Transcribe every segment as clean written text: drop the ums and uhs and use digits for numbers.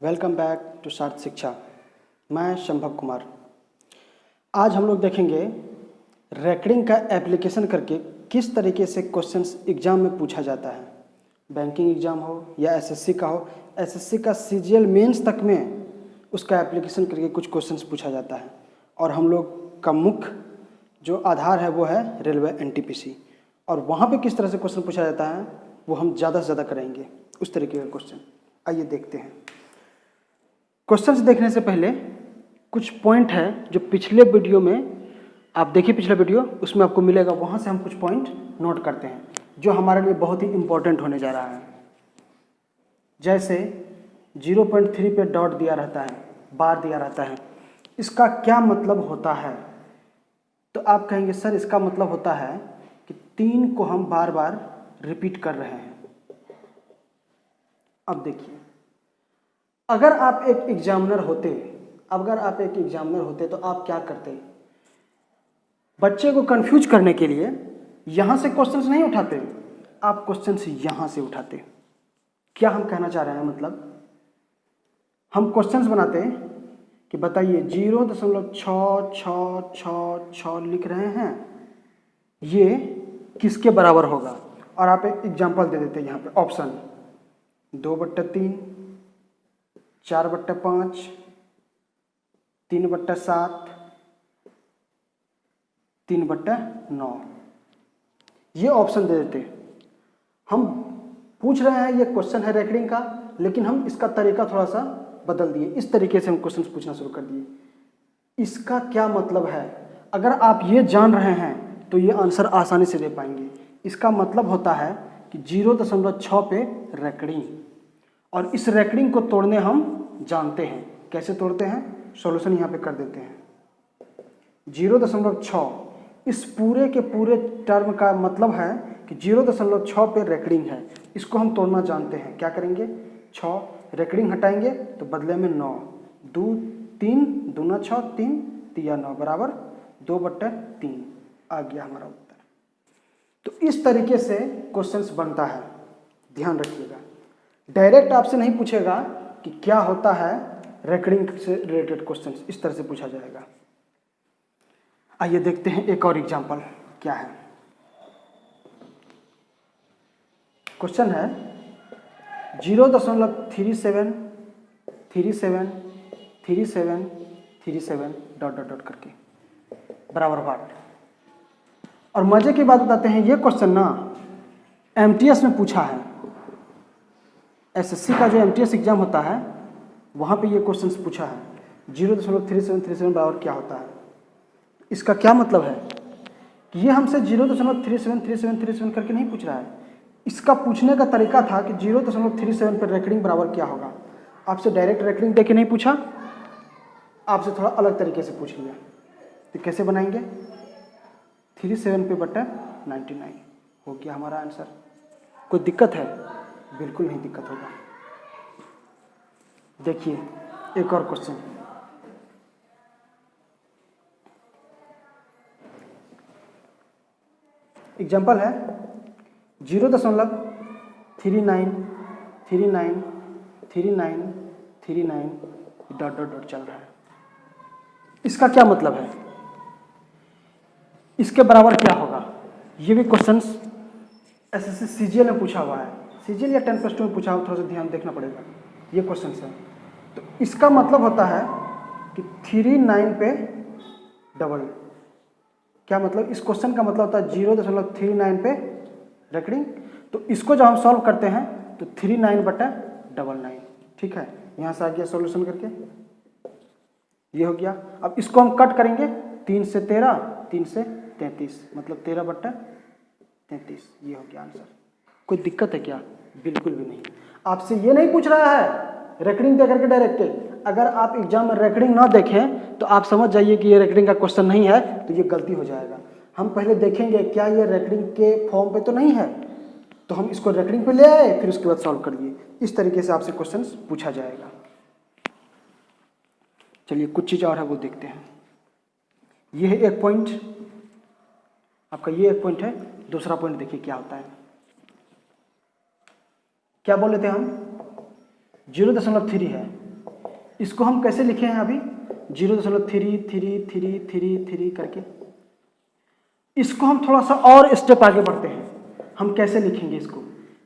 Welcome back to सार्थ शिक्षा। मैं संभव कुमार। आज हम लोग देखेंगे रेकरिंग का एप्लीकेशन करके किस तरीके से क्वेश्चंस एग्जाम में पूछा जाता है। बैंकिंग एग्जाम हो या एसएससी का हो, एसएससी का सीजीएल मेंस तक में उसका एप्लीकेशन करके कुछ क्वेश्चंस पूछा जाता है। और हम लोग का मुख्य जो आधार है वो है रेलवे एनटीपीसी, और वहाँ पे किस तरह से क्वेश्चन पूछा जाता है वो हम ज़्यादा से ज़्यादा करेंगे उस तरीके का क्वेश्चन। आइए देखते हैं। क्वेश्चंस देखने से पहले कुछ पॉइंट है जो पिछले वीडियो में आप देखिए, पिछला वीडियो उसमें आपको मिलेगा, वहाँ से हम कुछ पॉइंट नोट करते हैं जो हमारे लिए बहुत ही इम्पोर्टेंट होने जा रहा है। जैसे 0.3 पे डॉट दिया रहता है, बार दिया रहता है, इसका क्या मतलब होता है? तो आप कहेंगे सर इसका मतलब होता है कि 3 को हम बार बार रिपीट कर रहे हैं। अब देखिए, अगर आप एक एग्जामिनर होते तो आप क्या करते? बच्चे को कंफ्यूज करने के लिए यहां से क्वेश्चंस नहीं उठाते, आप क्वेश्चंस यहां से उठाते। क्या हम कहना चाह रहे हैं? मतलब हम क्वेश्चंस बनाते कि बताइए 0.66666 लिख रहे हैं, ये किसके बराबर होगा? और आप एक एग्जाम्पल दे देते यहाँ पे, ऑप्शन 2/3, 4/5, 3/7, 3/9, ये ऑप्शन दे देते। हम पूछ रहे हैं, ये क्वेश्चन है रेकरिंग का, लेकिन हम इसका तरीका थोड़ा सा बदल दिए। इस तरीके से हम क्वेश्चन पूछना शुरू कर दिए। इसका क्या मतलब है? अगर आप ये जान रहे हैं तो ये आंसर आसानी से दे पाएंगे। इसका मतलब होता है कि 0.6 पे रेकरिंग, और इस रेकरिंग को तोड़ने हम जानते हैं। कैसे तोड़ते हैं? सॉल्यूशन यहाँ पे कर देते हैं। 0.6 इस पूरे के पूरे टर्म का मतलब है कि 0.6 पे रेकरिंग है, इसको हम तोड़ना जानते हैं। क्या करेंगे? 6 रेकरिंग हटाएंगे तो बदले में 9, 2 3 दूना 6, 3 तिया 9 बराबर 2/3 आ गया हमारा उत्तर। तो इस तरीके से क्वेश्चंस बनता है, ध्यान रखिएगा। डायरेक्ट आपसे नहीं पूछेगा कि क्या होता है रेकरिंग से रिलेटेड क्वेश्चंस, इस तरह से पूछा जाएगा। आइए देखते हैं एक और एग्जांपल क्या है। क्वेश्चन है 0.37373737 डॉट डॉट डॉट करके बराबर बार। और मजे की बात बताते हैं, ये क्वेश्चन ना एमटीएस में पूछा है। एसएससी का जो एमटीएस एग्जाम होता है वहाँ पे ये क्वेश्चन पूछा है, 0.3737 बराबर क्या होता है। इसका क्या मतलब है कि ये हमसे 0.373737 करके नहीं पूछ रहा है। इसका पूछने का तरीका था कि 0.37 पर रेकरिंग बराबर क्या होगा। आपसे डायरेक्ट रेकरिंग देके नहीं पूछा, आपसे थोड़ा अलग तरीके से पूछ लिया। तो कैसे बनाएंगे? 37 पे बटा 99 हो गया हमारा आंसर। कोई दिक्कत है? बिल्कुल नहीं दिक्कत होगा। देखिए एक और क्वेश्चन, एग्जाम्पल है 0.39393939 डॉट डॉट डॉट चल रहा है। इसका क्या मतलब है? इसके बराबर क्या होगा? ये भी क्वेश्चंस एसएससी सीजीएल में पूछा हुआ है, सीजीएल या 10+2 में पूछा हुआ, थोड़ा सा ध्यान देखना पड़ेगा। ये क्वेश्चन है, तो इसका मतलब होता है कि 39 पे डबल। क्या मतलब? इस क्वेश्चन का मतलब होता है 0.39 पे रेकरिंग। तो इसको जब हम सॉल्व करते हैं तो 39/99, ठीक है। यहाँ से आ गया सॉल्यूशन करके, ये हो गया। अब इसको हम कट करेंगे, 3 से 13, 3 से 33, मतलब 13/33, ये हो गया आंसर। कोई दिक्कत है क्या? बिल्कुल भी नहीं। आपसे ये नहीं पूछ रहा है रेकरिंग दे करके डायरेक्ट। अगर आप एग्जाम में रेकरिंग ना देखें तो आप समझ जाइए कि ये रेकरिंग का क्वेश्चन नहीं है, तो ये गलती हो जाएगा। हम पहले देखेंगे क्या ये रेकरिंग के फॉर्म पे तो नहीं है, तो हम इसको रेकरिंग पे ले आए, फिर उसके बाद सॉल्व कर दिए। इस तरीके से आपसे क्वेश्चन पूछा जाएगा। चलिए कुछ चीज़ और है वो देखते हैं। ये है एक पॉइंट आपका, ये एक पॉइंट है। दूसरा पॉइंट देखिए क्या होता है। क्या बोल रहे थे हम? 0.3 है, इसको हम कैसे लिखे हैं अभी 0.3333 करके। इसको हम थोड़ा सा और स्टेप आगे बढ़ते हैं। हम कैसे लिखेंगे इसको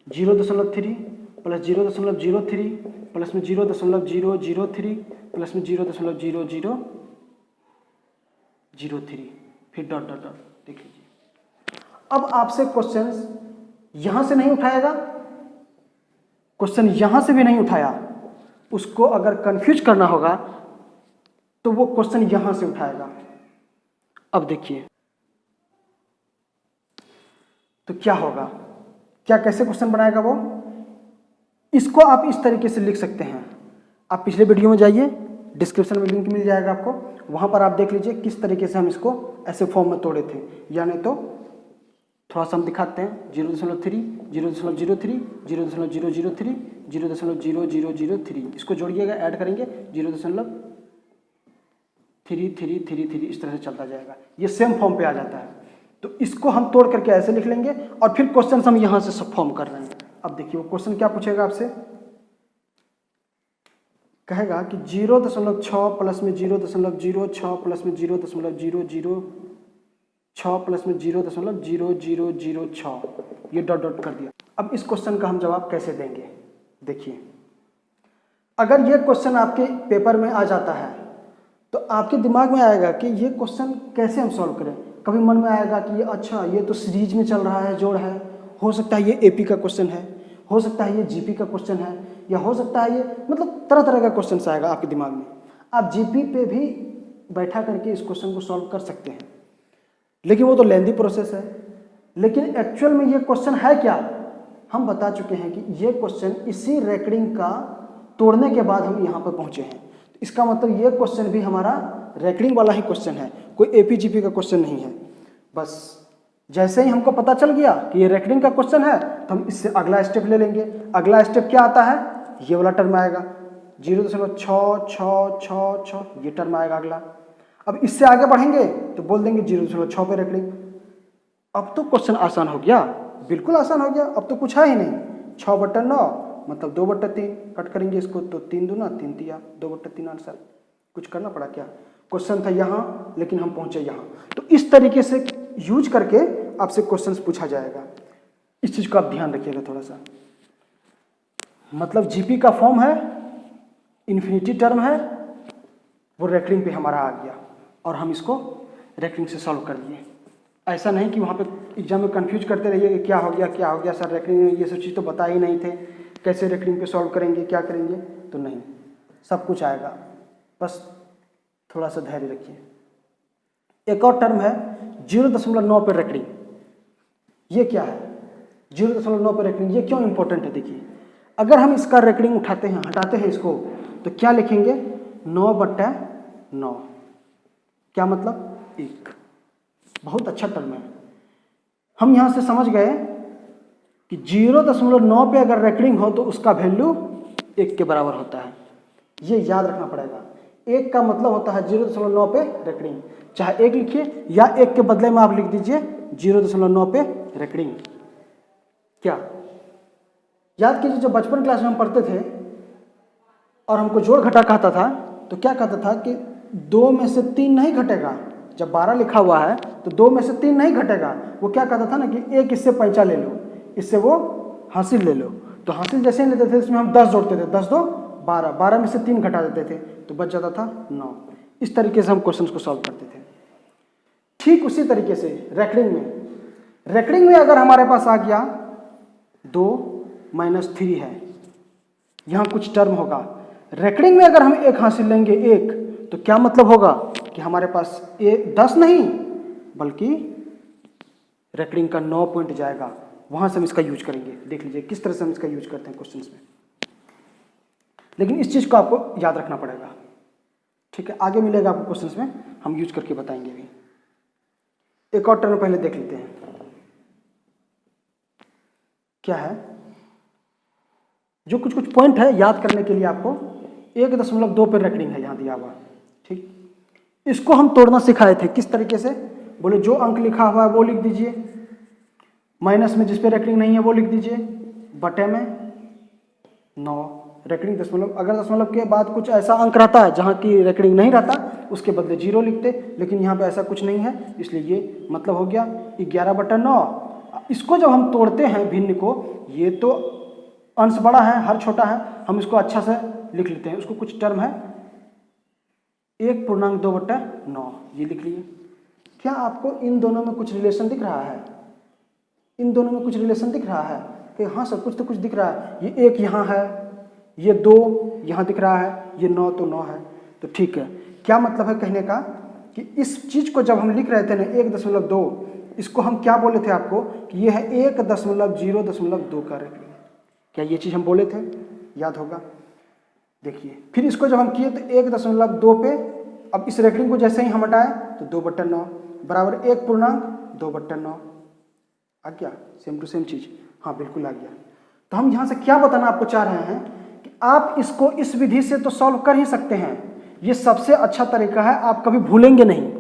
0.3 प्लस 0.03 प्लस में 0.003 प्लस में 0.0003 फिर डॉट डॉट डॉट। देख लीजिए अब आपसे क्वेश्चन यहां से नहीं उठाएगा, क्वेश्चन यहां से भी नहीं उठाया, उसको अगर कंफ्यूज करना होगा तो वो क्वेश्चन यहां से उठाएगा। अब देखिए तो क्या होगा, क्या कैसे क्वेश्चन बनाएगा वो, इसको आप इस तरीके से लिख सकते हैं। आप पिछले वीडियो में जाइए, डिस्क्रिप्शन में लिंक मिल जाएगा आपको, वहां पर आप देख लीजिए किस तरीके से हम इसको ऐसे फॉर्म में तोड़े थे। यानी तो थोड़ा सा हम दिखाते हैं 0.3 0.03 0.003 0.0003 इसको जोड़िएगा, ऐड करेंगे 0.3333 इस तरह से चलता जाएगा, ये सेम फॉर्म पे आ जाता है। तो इसको हम तोड़ करके ऐसे लिख लेंगे और फिर क्वेश्चन हम यहां से सब फॉर्म कर रहे हैं। अब देखिए वो क्वेश्चन क्या पूछेगा आपसे, कहेगा कि 0.6 प्लस में 0.06 प्लस में 0.006 प्लस में 0.0006 ये डॉट डॉट कर दिया। अब इस क्वेश्चन का हम जवाब कैसे देंगे, देखिए अगर ये क्वेश्चन आपके पेपर में आ जाता है तो आपके दिमाग में आएगा कि ये क्वेश्चन कैसे हम सॉल्व करें। कभी मन में आएगा कि ये अच्छा ये तो सीरीज में चल रहा है, जोड़ है, हो सकता है ये एपी का क्वेश्चन है, हो सकता है ये जीपी का क्वेश्चन है, या हो सकता है ये मतलब तरह तरह का क्वेश्चन आएगा आपके दिमाग में। आप जीपी पे भी बैठा करके इस क्वेश्चन को सॉल्व कर सकते हैं, लेकिन वो तो लेंदी प्रोसेस है। लेकिन एक्चुअल में ये क्वेश्चन है क्या, हम बता चुके हैं कि ये क्वेश्चन इसी रेकरिंग का तोड़ने के बाद हम यहाँ पर पहुँचे हैं। इसका मतलब ये क्वेश्चन भी हमारा रेकरिंग वाला ही क्वेश्चन है, कोई एपीजीपी का क्वेश्चन नहीं है। बस जैसे ही हमको पता चल गया कि ये रेकरिंग का क्वेश्चन है तो हम इससे अगला स्टेप ले लेंगे। अगला स्टेप क्या आता है, ये वाला टर्म आएगा 0.666 ये टर्म आएगा अगला। अब इससे आगे बढ़ेंगे तो बोल देंगे 0.6 पे रेकरिंग। अब तो क्वेश्चन आसान हो गया, बिल्कुल आसान हो गया। अब तो कुछ है ही नहीं, 6/9 मतलब 2/3 कट करेंगे इसको तो 3 दूना 3 तिया 2/3 आंसर। कुछ करना पड़ा क्या, क्वेश्चन था यहाँ लेकिन हम पहुंचे यहाँ। तो इस तरीके से यूज करके आपसे क्वेश्चंस पूछा जाएगा। इस चीज को आप ध्यान रखिएगा थोड़ा सा। मतलब जीपी का फॉर्म है, इन्फिनिटी टर्म है, वो रेकरिंग पे हमारा आ गया और हम इसको रेकरिंग से सॉल्व कर लिए। ऐसा नहीं कि वहाँ पे एग्जाम में कंफ्यूज करते रहिए कि क्या हो गया सर, रेकरिंग में ये सब चीज़ तो बता ही नहीं थे, कैसे रेकरिंग पे सॉल्व करेंगे, क्या करेंगे। तो नहीं, सब कुछ आएगा, बस थोड़ा सा धैर्य रखिए। एक और टर्म है 0.9 पर रेकरिंग। ये क्या है 0.9 पर रेकरिंग, ये क्यों इंपॉर्टेंट है। देखिए अगर हम इसका रेकरिंग उठाते हैं, हटाते हैं इसको, तो क्या लिखेंगे 9/9। क्या मतलब 1। बहुत अच्छा टर्म है। हम यहाँ से समझ गए कि 0.9 पे अगर रेकरिंग हो तो उसका वैल्यू 1 के बराबर होता है। ये याद रखना पड़ेगा। 1 का मतलब होता है 0.9 पे रेकरिंग। चाहे 1 लिखिए या 1 के बदले में आप लिख दीजिए 0.9 पे रेकरिंग। क्या याद कीजिए, जब बचपन क्लास में हम पढ़ते थे और हमको जोड़ घटा कहता था तो क्या कहता था कि 2 में से 3 नहीं घटेगा। जब 12 लिखा हुआ है तो 2 में से 3 नहीं घटेगा। वो क्या कहता था ना कि एक इससे पैंचा ले लो, इससे वो हासिल ले लो। तो हासिल जैसे ही लेते थे इसमें हम 10 जोड़ते थे, 10 2 12, 12 में से 3 घटा देते थे तो बच जाता था 9। इस तरीके से हम क्वेश्चन को सॉल्व करते थे। ठीक उसी तरीके से रेकरिंग में अगर हमारे पास आ गया 2 - 3 है, यहाँ कुछ टर्म होगा। रेकरिंग में अगर हम 1 हासिल लेंगे 1, तो क्या मतलब होगा कि हमारे पास 10 नहीं बल्कि रेकरिंग का 9 पॉइंट जाएगा। वहां से हम इसका यूज करेंगे। देख लीजिए किस तरह से हम इसका यूज करते हैं क्वेश्चंस में। लेकिन इस चीज को आपको याद रखना पड़ेगा, ठीक है। आगे मिलेगा आपको क्वेश्चंस में, हम यूज करके बताएंगे भी। एक और टर्म पहले देख लेते हैं क्या है। जो कुछ पॉइंट है याद करने के लिए आपको 1.2 पर रेकरिंग है यहाँ दिया हुआ, ठीक। इसको हम तोड़ना सिखाए थे किस तरीके से, बोले जो अंक लिखा हुआ है वो लिख दीजिए, माइनस में जिस पे रेकरिंग नहीं है वो लिख दीजिए, बटे में 9 रेकरिंग दशमलव, अगर दशमलव के बाद कुछ ऐसा अंक रहता है जहाँ की रेकरिंग नहीं रहता, उसके बदले 0 लिखते, लेकिन यहाँ पे ऐसा कुछ नहीं है, इसलिए ये मतलब हो गया 11/9। इसको जब हम तोड़ते हैं भिन्न को, ये तो अंश बड़ा है, हर छोटा है, हम इसको अच्छा से लिख लेते हैं। उसको कुछ टर्म है 1.2/9, ये लिख लिए। क्या आपको इन दोनों में कुछ रिलेशन दिख रहा है? इन दोनों में कुछ रिलेशन दिख रहा है कि हाँ सर कुछ तो कुछ दिख रहा है। ये 1 यहाँ है, ये 2 यहाँ दिख रहा है, ये 9 तो 9 है, तो ठीक है। क्या मतलब है कहने का कि इस चीज़ को जब हम लिख रहे थे ना 1.2, इसको हम क्या बोले थे आपको कि ये है 1.0.2 का रेकरिंग। क्या ये चीज़ हम बोले थे? याद होगा। देखिए फिर इसको जब हम किए तो 1.2 पे, अब इस रेकरिंग को जैसे ही हम हटाए तो 2/9 बराबर 1.2/9 आ गया। सेम टू सेम चीज़, हाँ बिल्कुल आ गया। तो हम यहाँ से क्या बताना आपको चाह रहे हैं कि आप इसको इस विधि से तो सॉल्व कर ही सकते हैं, ये सबसे अच्छा तरीका है, आप कभी भूलेंगे नहीं।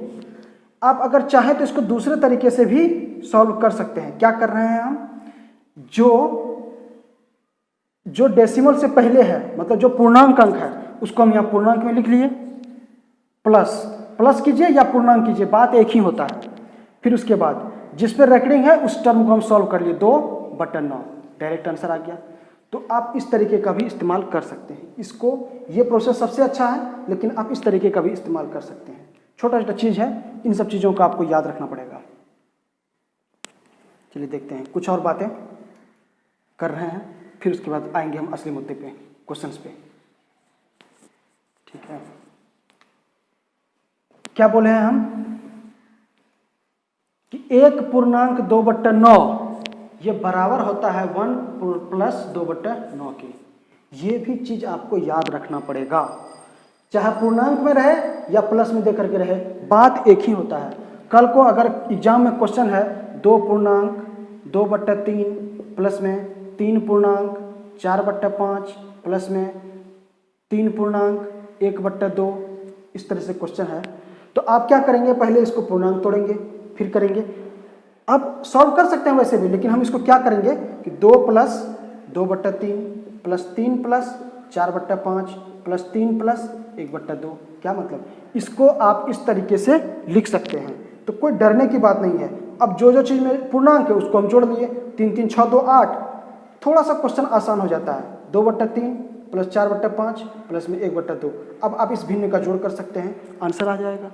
आप अगर चाहें तो इसको दूसरे तरीके से भी सॉल्व कर सकते हैं। क्या कर रहे हैं हम, जो डेसिमल से पहले है, मतलब जो पूर्णांक अंक है, उसको हम यहाँ पूर्णांक में लिख लिए, प्लस कीजिए या पूर्णांक कीजिए, बात एक ही होता है। फिर उसके बाद जिस पे रेकरिंग है उस टर्म को हम सॉल्व कर लिए, 2/9, डायरेक्ट आंसर आ गया। तो आप इस तरीके का भी इस्तेमाल कर सकते हैं। इसको, ये प्रोसेस सबसे अच्छा है, लेकिन आप इस तरीके का भी इस्तेमाल कर सकते हैं। छोटा छोटा चीज़ है, इन सब चीज़ों का आपको याद रखना पड़ेगा। चलिए देखते हैं, कुछ और बातें कर रहे हैं, फिर उसके बाद आएंगे हम असली मुद्दे पे, क्वेश्चंस पे। ठीक है, क्या बोले हैं हम कि 1.2/9 ये बराबर होता है 1 + 2/9 के। ये भी चीज आपको याद रखना पड़ेगा, चाहे पूर्णांक में रहे या प्लस में दे करके रहे, बात एक ही होता है। कल को अगर एग्जाम में क्वेश्चन है 2.2/3 प्लस में 3.4/5 प्लस में 3.1/2, इस तरह से क्वेश्चन है, तो आप क्या करेंगे, पहले इसको पूर्णांक तोड़ेंगे फिर करेंगे। अब सॉल्व कर सकते हैं वैसे भी, लेकिन हम इसको क्या करेंगे कि 2 + 2/3 प्लस 3 + 4/5 प्लस 3 + 1/2। क्या मतलब, इसको आप इस तरीके से लिख सकते हैं, तो कोई डरने की बात नहीं है। अब जो चीज़ में पूर्णांक है उसको हम जोड़ लिए, 3 3 6 2 8, थोड़ा सा क्वेश्चन आसान हो जाता है। 2/3 प्लस 4/5 प्लस में 1/2, अब आप इस भिन्न का जोड़ कर सकते हैं, आंसर आ जाएगा।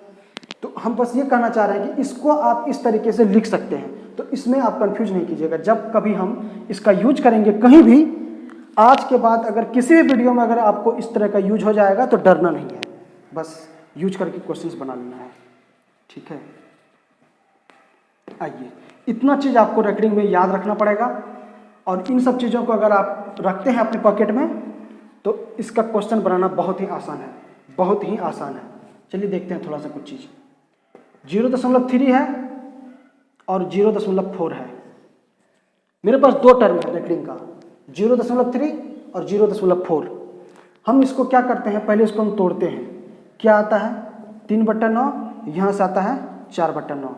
तो हम बस ये कहना चाह रहे हैं कि इसको आप इस तरीके से लिख सकते हैं, तो इसमें आप कंफ्यूज नहीं कीजिएगा। जब कभी हम इसका यूज करेंगे कहीं भी, आज के बाद अगर किसी भी वीडियो में अगर आपको इस तरह का यूज हो जाएगा तो डरना नहीं है, बस यूज करके क्वेश्चंस बना लेना है। ठीक है, आइए, इतना चीज़ आपको रेकरिंग में याद रखना पड़ेगा, और इन सब चीज़ों को अगर आप रखते हैं अपने पॉकेट में तो इसका क्वेश्चन बनाना बहुत ही आसान है, बहुत ही आसान है। चलिए देखते हैं थोड़ा सा कुछ चीज़। 0.3 है और 0.4 है। मेरे पास दो टर्म है रेकरिंग का, 0.3 और 0.4। हम इसको क्या करते हैं, पहले इसको हम तोड़ते हैं। क्या आता है, 3/9, यहाँ से आता है 4/9।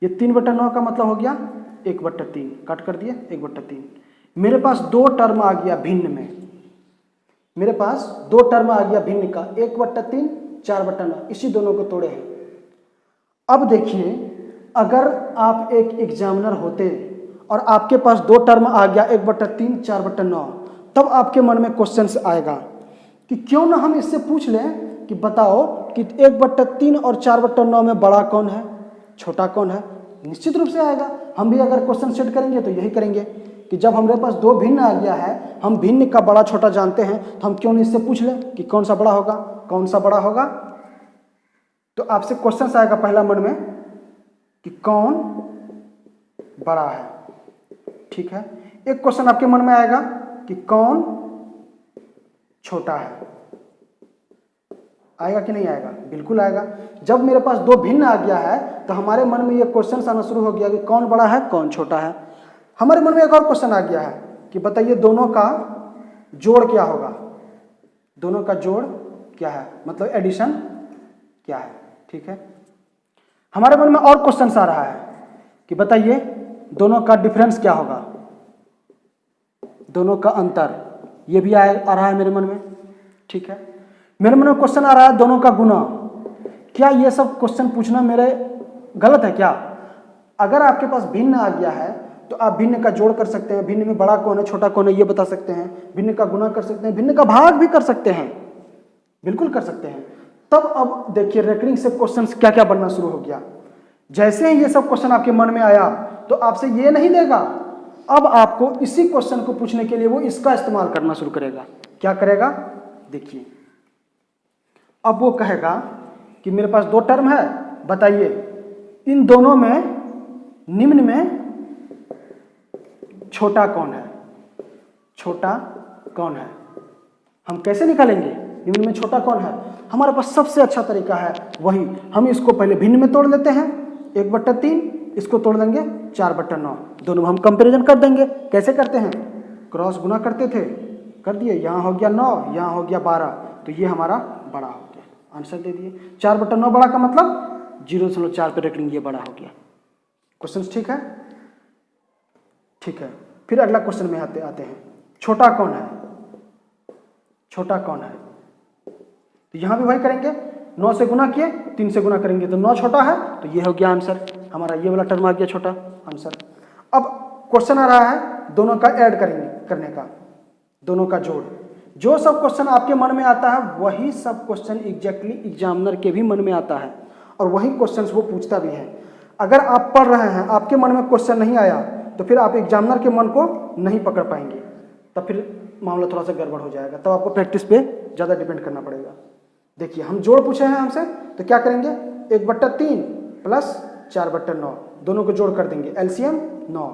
ये 3/9 का मतलब हो गया 1/3, कट कर दिए 1/3। मेरे पास दो टर्म आ गया भिन्न में, मेरे पास दो टर्म आ गया भिन्न का, 1/3 4/9, इसी दोनों को तोड़े हैं। अब देखिए, अगर आप एक एग्जामिनर होते और आपके पास दो टर्म आ गया 1/3 4/9, तब आपके मन में क्वेश्चन आएगा कि क्यों ना हम इससे पूछ लें कि बताओ कि 1/3 और 4/9 में बड़ा कौन है, छोटा कौन है। निश्चित रूप से आएगा। हम भी अगर क्वेश्चन सेट करेंगे तो यही करेंगे कि जब हमारे पास दो भिन्न आ गया है, हम भिन्न का बड़ा छोटा जानते हैं, तो हम क्यों नहीं इससे पूछ लें कि कौन सा बड़ा होगा, कौन सा बड़ा होगा। तो आपसे क्वेश्चन आएगा पहला मन में कि कौन बड़ा है। ठीक है, एक क्वेश्चन आपके मन में आएगा कि कौन छोटा है। आएगा कि नहीं आएगा, बिल्कुल आएगा। जब मेरे पास दो भिन्न आ गया है तो हमारे मन में ये क्वेश्चन आना शुरू हो गया कि कौन बड़ा है कौन छोटा है। हमारे मन में एक और क्वेश्चन आ गया है कि बताइए दोनों का जोड़ क्या होगा, दोनों का जोड़ क्या है, मतलब एडिशन क्या है। ठीक है, हमारे मन में और क्वेश्चन आ रहा है कि बताइए दोनों का डिफरेंस क्या होगा, दोनों का अंतर, ये भी आ रहा है मेरे मन में, ठीक है। मेरे मन में क्वेश्चन आ रहा है दोनों का गुना। क्या ये सब क्वेश्चन पूछना मेरे गलत है क्या? अगर आपके पास भिन्न आ गया है तो आप भिन्न का जोड़ कर सकते हैं, भिन्न में बड़ा कौन है छोटा कौन है ये बता सकते हैं, भिन्न का गुना कर सकते हैं, भिन्न का भाग भी कर सकते हैं, बिल्कुल कर सकते हैं। तब अब देखिए रेकरिंग से क्वेश्चंस क्या क्या बनना शुरू हो गया। जैसे ही ये सब क्वेश्चन आपके मन में आया तो आपसे ये नहीं देगा, अब आपको इसी क्वेश्चन को पूछने के लिए वो इसका इस्तेमाल करना शुरू करेगा। क्या करेगा? देखिए, अब वो कहेगा कि मेरे पास दो टर्म है, बताइए इन दोनों में निम्न में छोटा कौन है? छोटा कौन है? हम कैसे निकालेंगे निम्न में छोटा कौन है? हमारे पास सबसे अच्छा तरीका है वही, हम इसको पहले भिन्न में तोड़ लेते हैं, 1/3, इसको तोड़ देंगे 4/9, दोनों हम कंपैरिजन कर देंगे। कैसे करते हैं? क्रॉस गुना करते थे, कर दिए, यहाँ हो गया 9, यहाँ हो गया 12, तो ये हमारा बड़ा हो गया, आंसर दे दिए। 4/9 बड़ा का मतलब 0.4 पे रेकरिंग, ये बड़ा हो गया। क्वेश्चन ठीक है? ठीक है। फिर अगला क्वेश्चन में आते हैं, छोटा कौन है? छोटा कौन है? तो यहां भी वही करेंगे, 9 से गुना किए, 3 से गुना करेंगे तो 9 छोटा है, तो ये हो गया आंसर हमारा, ये वाला टर्म आ गया छोटा आंसर। अब क्वेश्चन आ रहा है दोनों का ऐड करने का, दोनों का जोड़। जो सब क्वेश्चन आपके मन में आता है वही सब क्वेश्चन एग्जैक्टली एग्जामिनर के भी मन में आता है, और वही क्वेश्चन वो पूछता भी है। अगर आप पढ़ रहे हैं, आपके मन में क्वेश्चन नहीं आया, तो फिर आप एग्जामिनर के मन को नहीं पकड़ पाएंगे, तब फिर मामला थोड़ा सा गड़बड़ हो जाएगा, तब आपको प्रैक्टिस पे ज़्यादा डिपेंड करना पड़ेगा। देखिए, हम जोड़ पूछे हैं हमसे, तो क्या करेंगे? 1/3 प्लस 4/9, दोनों को जोड़ कर देंगे, एलसीएम 9,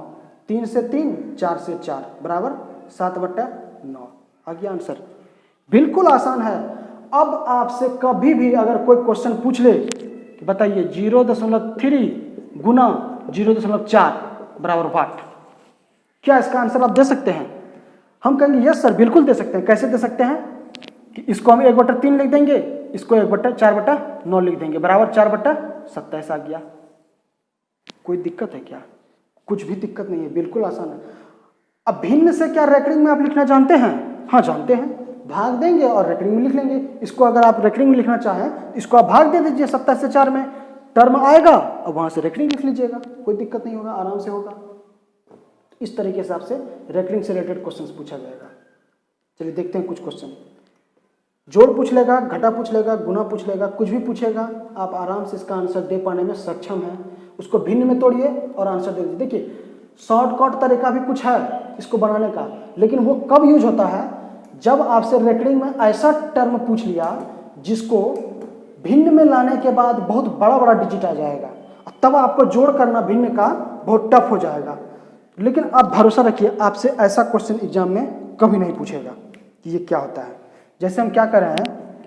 3 से 3, 4 से 4 बराबर 7/9, आ गया आंसर। बिल्कुल आसान है। अब आपसे कभी भी अगर कोई क्वेश्चन पूछ ले कि बताइए 0.3 गुना 0.4 बराबर वाट, क्या इसका आंसर आप दे सकते हैं? हम कहेंगे यस सर, बिल्कुल दे सकते हैं। कैसे दे सकते हैं? कि इसको हम 1/3 लिख देंगे, इसको 4/9 लिख देंगे, बराबर 4/27 आ गया। कोई दिक्कत है क्या? कुछ भी दिक्कत नहीं है, बिल्कुल आसान है। अब भिन्न से क्या रेकरिंग में आप लिखना जानते हैं? हाँ जानते हैं, भाग देंगे और रेकरिंग में लिख लेंगे। इसको अगर आप रेकरिंग में लिखना चाहें, इसको आप भाग दे दीजिए 27 से 4 में, टर्म आएगा और वहां से रेकरिंग लिख लीजिएगा, कोई दिक्कत नहीं होगा, आराम से होगा। इस तरीके से आपसे रेकरिंग से रिलेटेड क्वेश्चंस पूछा जाएगा। चलिए देखते हैं कुछ क्वेश्चन। जोड़ पूछ लेगा, घटा पूछ लेगा, गुना पूछ लेगा, कुछ भी पूछेगा, आप आराम से इसका आंसर दे पाने में सक्षम हैं। उसको भिन्न में तोड़िए और आंसर दे दीजिए। देखिए, शॉर्टकट तरीका भी कुछ है इसको बनाने का, लेकिन वो कब यूज होता है? जब आपसे रेकरिंग में ऐसा टर्म पूछ लिया जिसको भिन्न में लाने के बाद बहुत बड़ा बड़ा डिजिट आ जाएगा, तब आपको जोड़ करना भिन्न का बहुत टफ हो जाएगा। लेकिन आप भरोसा रखिए, आपसे ऐसा क्वेश्चन एग्जाम में कभी नहीं पूछेगा कि ये क्या होता है। जैसे हम क्या कर रहे हैं,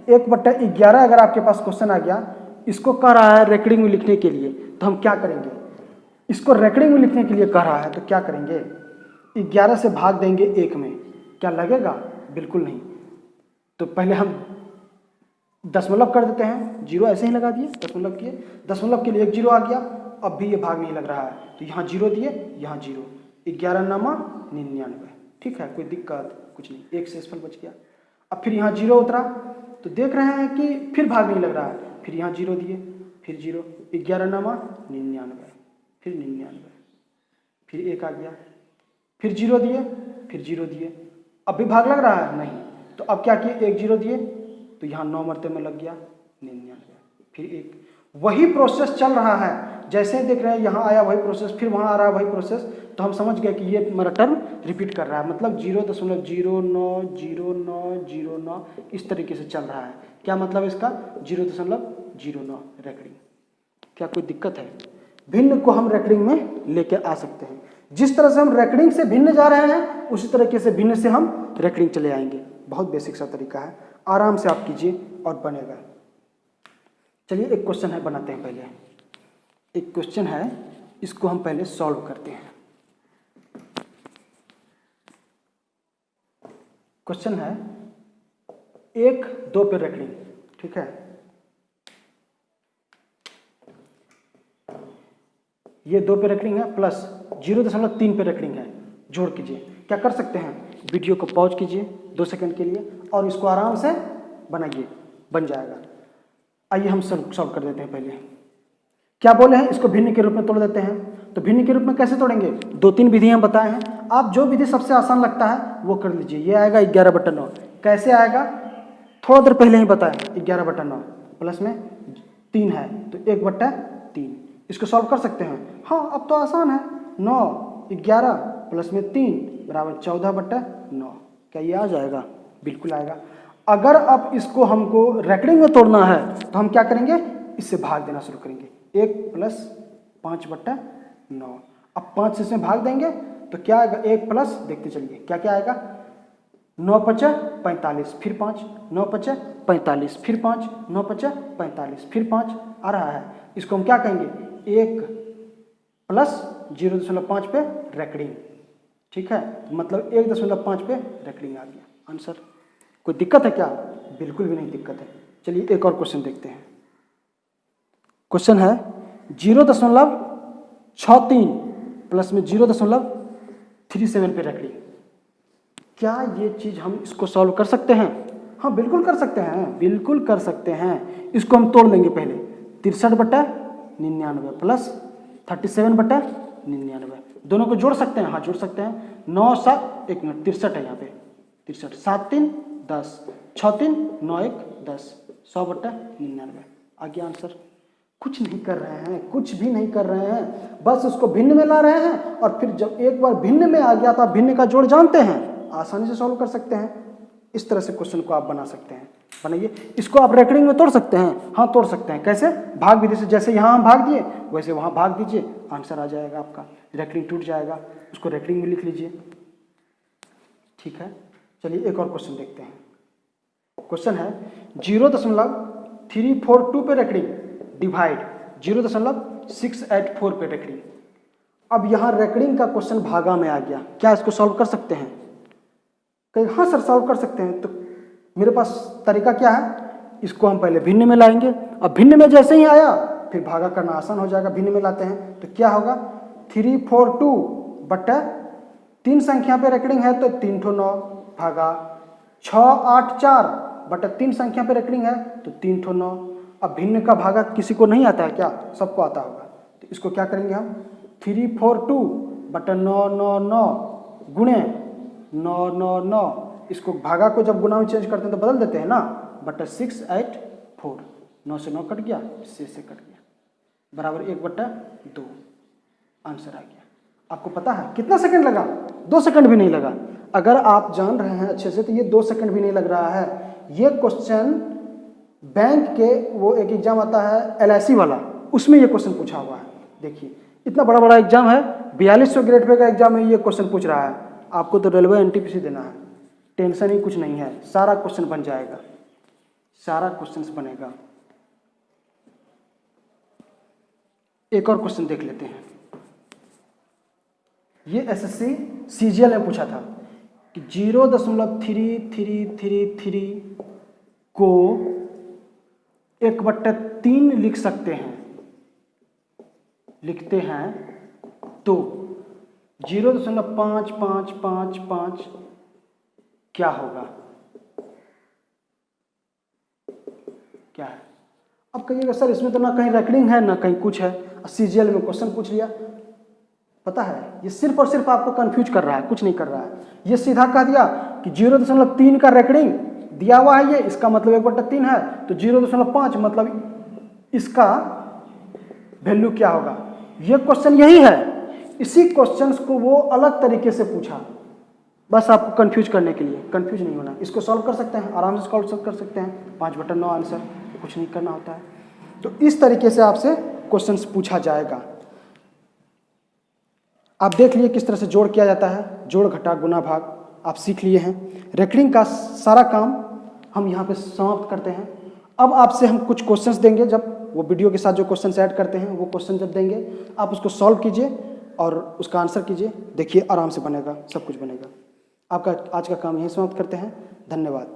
1/11 अगर आपके पास क्वेश्चन आ गया, इसको कह रहा है रेकरिंग में लिखने के लिए, तो हम क्या करेंगे? इसको रेकरिंग में लिखने के लिए कह रहा है तो क्या करेंगे? 11 से भाग देंगे 1 में, क्या लगेगा? बिल्कुल नहीं। तो पहले हम दशमलव कर देते हैं, 0 ऐसे ही लगा दिए, दशमलव किए, दशमलव के लिए 1 0 आ गया। अब भी ये भाग नहीं लग रहा है, तो यहाँ 0 दिए, यहाँ 0, 11 9 99, ठीक है, कोई दिक्कत कुछ नहीं, 1 से शेषफल बच गया। अब फिर यहाँ 0 उतरा, तो देख रहे हैं कि फिर भाग नहीं लग रहा है, फिर यहाँ 0 दिए, फिर 0, 11 9 99, फिर 99, फिर 1 आ गया, फिर 0 दिए, फिर 0 दिए, अब भी भाग लग रहा है नहीं, तो अब क्या किए? 1 0 दिए, तो यहाँ 9 मरते में लग गया 99, फिर 1। वही प्रोसेस चल रहा है, जैसे देख रहे हैं यहाँ आया वही प्रोसेस, फिर वहाँ आ रहा है वही प्रोसेस, तो हम समझ गए कि ये हमारा टर्म रिपीट कर रहा है, मतलब 0.090909 इस तरीके से चल रहा है। क्या मतलब इसका? 0.09 रेकरिंग। क्या कोई दिक्कत है? भिन्न को हम रेकरिंग में लेके आ सकते हैं। जिस तरह से हम रेकरिंग से भिन्न जा रहे हैं, उसी तरीके से भिन्न से हम रेकरिंग चले आएंगे। बहुत बेसिक सा तरीका है, आराम से आप कीजिए और बनेगा। चलिए एक क्वेश्चन है, बनाते हैं। पहले एक क्वेश्चन है, इसको हम पहले सॉल्व करते हैं। क्वेश्चन है 1 2 पे रेकरिंग, ठीक है। ये 2 पे रेकरिंग है, प्लस 0.3 पे रेकरिंग है, जोड़ कीजिए। क्या कर सकते हैं? वीडियो को पॉज कीजिए 2 सेकंड के लिए और इसको आराम से बनाइए, बन जाएगा। आइए हम सॉल्व कर देते हैं। पहले क्या बोले हैं, इसको भिन्न के रूप में तोड़ देते हैं। तो भिन्न के रूप में कैसे तोड़ेंगे, 2-3 विधियां बताए हैं, आप जो विधि सबसे आसान लगता है वो कर लीजिए। ये आएगा 11/9। कैसे आएगा, थोड़ा देर पहले ही बताया, 11/9 प्लस में 3 है तो 1/3। इसको सॉल्व कर सकते हैं। हाँ अब तो आसान है, 9 11 प्लस में 3 बराबर 14/9। क्या ये आ जाएगा, बिल्कुल आएगा। अगर अब इसको हमको रेकरिंग में तोड़ना है तो हम क्या करेंगे, इससे भाग देना शुरू करेंगे। 1 + 5/9। अब 5 से इसमें भाग देंगे तो क्या आएगा, 1 प्लस देखते चलिए क्या क्या आएगा, 9×5 = 45, फिर 5, 9×5 = 45, फिर 5, 9×5 = 45, फिर 5 आ रहा है। इसको हम क्या कहेंगे, 1 + 0.5 पे रेकरिंग। ठीक है, मतलब 1.5 पे रेकरिंग आ गया आंसर। कोई दिक्कत है क्या, बिल्कुल भी नहीं दिक्कत है। चलिए एक और क्वेश्चन देखते हैं। क्वेश्चन है 0.63 प्लस में 0.37 पे रेकरिंग। क्या ये चीज हम इसको सॉल्व कर सकते हैं, हाँ बिल्कुल कर सकते हैं, बिल्कुल कर सकते हैं। इसको हम तोड़ लेंगे पहले, 63/99 प्लस 37/99, दोनों को जोड़ सकते हैं, हाँ जोड़ सकते हैं। 9 7 1 मिनट 63 है यहाँ पे, 63 7 3 10 6 3 9 1 10 100/99 आ गया आंसर। कुछ नहीं कर रहे हैं, कुछ भी नहीं कर रहे हैं, बस उसको भिन्न में ला रहे हैं और फिर जब एक बार भिन्न में आ गया तो आप भिन्न का जोड़ जानते हैं, आसानी से सॉल्व कर सकते हैं। इस तरह से क्वेश्चन को आप बना सकते हैं, बनाइए। इसको आप रेकरिंग में तोड़ सकते हैं, हाँ तोड़ सकते हैं। कैसे, भाग विधि से, जैसे यहाँ हम भाग दिए वैसे वहाँ भाग दीजिए, आंसर आ जाएगा आपका, रेकरिंग टूट जाएगा। उसको रेकरिंग में लिख लीजिए, ठीक है। चलिए एक और क्वेश्चन देखते हैं। क्वेश्चन है 0.342 पे रेकरिंग डिवाइड 0.684 पे रेकरिंग। अब यहाँ रेकरिंग का क्वेश्चन भागा में आ गया, क्या इसको सॉल्व कर सकते हैं, कहीं हाँ सर सॉल्व कर सकते हैं। तो मेरे पास तरीका क्या है, इसको हम पहले भिन्न में लाएंगे, अब भिन्न में जैसे ही आया फिर भागा करना आसान हो जाएगा। भिन्न में लाते हैं तो क्या होगा, 342/3 संख्या पे रेकरिंग है तो 3 ठो 9 भागा 684/3 संख्या पे रेकरिंग है तो 3 ठो 9। अब भिन्न का भागा किसी को नहीं आता है क्या, सबको आता होगा। तो इसको क्या करेंगे हम, 342/999 गुणे 999, इसको भागा को जब गुना में चेंज करते हैं तो बदल देते हैं ना, /684। 9 से 9 कट गया, 6 से कट गया, बराबर 1/2 आंसर आ गया। आपको पता है कितना सेकंड लगा, 2 सेकंड भी नहीं लगा। अगर आप जान रहे हैं अच्छे से तो ये 2 सेकंड भी नहीं लग रहा है। ये क्वेश्चन बैंक के, वो एक एग्जाम आता है LIC वाला, उसमें ये क्वेश्चन पूछा हुआ है। देखिए इतना बड़ा बड़ा एग्जाम है, 4200 ग्रेड पे का एग्जाम है, ये क्वेश्चन पूछ रहा है। आपको तो रेलवे NTPC देना है, टेंशन ही कुछ नहीं है, सारा क्वेश्चन बन जाएगा, सारा क्वेश्चन बनेगा। एक और क्वेश्चन देख लेते हैं। ये SSC CGL में पूछा था कि 0.3333 को 1/3 लिख सकते हैं, लिखते हैं तो 0.5555 क्या होगा, क्या है। अब कहिएगा सर इसमें तो ना कहीं रेकरिंग है ना कहीं कुछ है, CGL में क्वेश्चन पूछ लिया। पता है ये सिर्फ और सिर्फ आपको कंफ्यूज कर रहा है, कुछ नहीं कर रहा है। ये सीधा कह दिया कि 0.3 का रेकरिंग दिया हुआ है, ये इसका मतलब 1/3 है, तो 0.5 मतलब इसका वैल्यू क्या होगा। ये क्वेश्चन यही है, इसी क्वेश्चन को वो अलग तरीके से पूछा, बस आपको कंफ्यूज करने के लिए। कंफ्यूज नहीं होना, इसको सॉल्व कर सकते हैं, आराम से सॉल्व कर सकते हैं, 5/9 आंसर, कुछ नहीं करना होता है। तो इस तरीके से आपसे क्वेश्चंस पूछा जाएगा। आप देख लिए किस तरह से जोड़ किया जाता है, जोड़ घटा गुना भाग आप सीख लिए हैं। रेकरिंग का सारा काम हम यहाँ पे समाप्त करते हैं। अब आपसे हम कुछ क्वेश्चंस देंगे, जब वो वीडियो के साथ जो क्वेश्चंस ऐड करते हैं वो क्वेश्चन जब देंगे आप उसको सॉल्व कीजिए और उसका आंसर कीजिए, देखिए आराम से बनेगा, सब कुछ बनेगा। आपका आज का काम यहीं समाप्त करते हैं, धन्यवाद।